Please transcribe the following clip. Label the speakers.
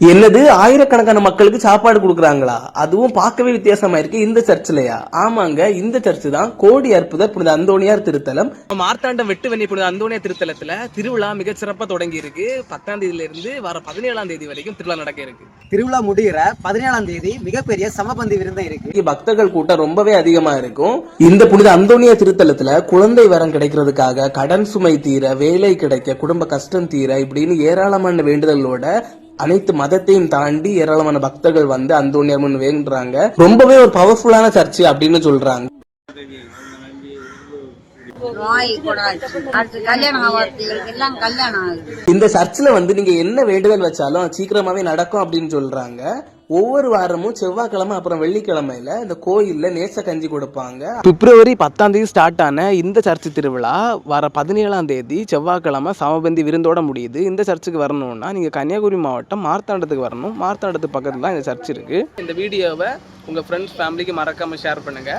Speaker 1: என்னது ஆயிரக்கணக்கான மக்களுக்கு சாப்பாடு கொடுக்குறாங்களா? அதுவும் பார்க்கவே வித்தியாசமா இருக்கு. இந்த சர்ச்சிலையா? ஆமாங்க, இந்த சர்ச் தான் கோடி அற்புதர் புனித அந்தோணியார் திருத்தலம். மார்த்தாண்டம் வெட்டுவெண்ணி புனித அந்தோணியார் திருத்தலத்துல திருவிழா மிகச்சிறப்பா தொடங்கி இருக்கு. 10ஆம் தேதியில இருந்து வர 17ஆம் தேதி வரைக்கும் திருவிழா நடக்க இருக்கு.
Speaker 2: திருவிழா முடிகிற 17ஆம் தேதி மிகப்பெரிய சமபந்தி விருந்தம் இருக்கு.
Speaker 1: பக்தர்கள் கூட்டம் ரொம்பவே அதிகமா இருக்கும். இந்த புனித அந்தோணியார் திருத்தலத்துல குழந்தை வரம் கிடைக்கிறதுக்காக, கடன் சுமை தீர, வேலை கிடைக்க, குடும்ப கஷ்டம் தீர இப்படின்னு ஏராளமான வேண்டுதலோட அனைத்து மதத்தையும் தாண்டி ஏராளமான பக்தர்கள் வந்து அந்தோணியார் முன் வேண்டுறாங்க. ரொம்பவே ஒரு பவர்ஃபுல்லான சர்ச் அப்படின்னு சொல்றாங்க. இந்த சர்ச்சில் வந்து நீங்க என்ன வேண்டுதல் வச்சாலும் சீக்கிரமாவே நடக்கும் அப்படின்னு சொல்றாங்க. ஒவ்வொரு வாரமும் செவ்வாய்க்கிழமை அப்புறம் வெள்ளிக்கிழமையில இந்த கோயில்ல நேச கஞ்சி கொடுப்பாங்க. பிப்ரவரி 10ஆம் தேதி ஸ்டார்ட் ஆன இந்த சர்ச் திருவிழா வர 17ஆம் தேதி செவ்வாய்க்கிழமை சமபந்தி விருந்தோட முடியுது. இந்த சர்ச்சுக்கு வரணும்னா நீங்க கன்னியாகுமரி மாவட்டம் மார்த்தாண்டத்துக்கு வரணும். மார்த்தாண்டத்துக்கு பக்கத்துல தான் இந்த சர்ச் இருக்கு. இந்த வீடியோவை உங்க ஃப்ரெண்ட்ஸ் ஃபேமிலிக்கு மறக்காம ஷேர் பண்ணுங்க.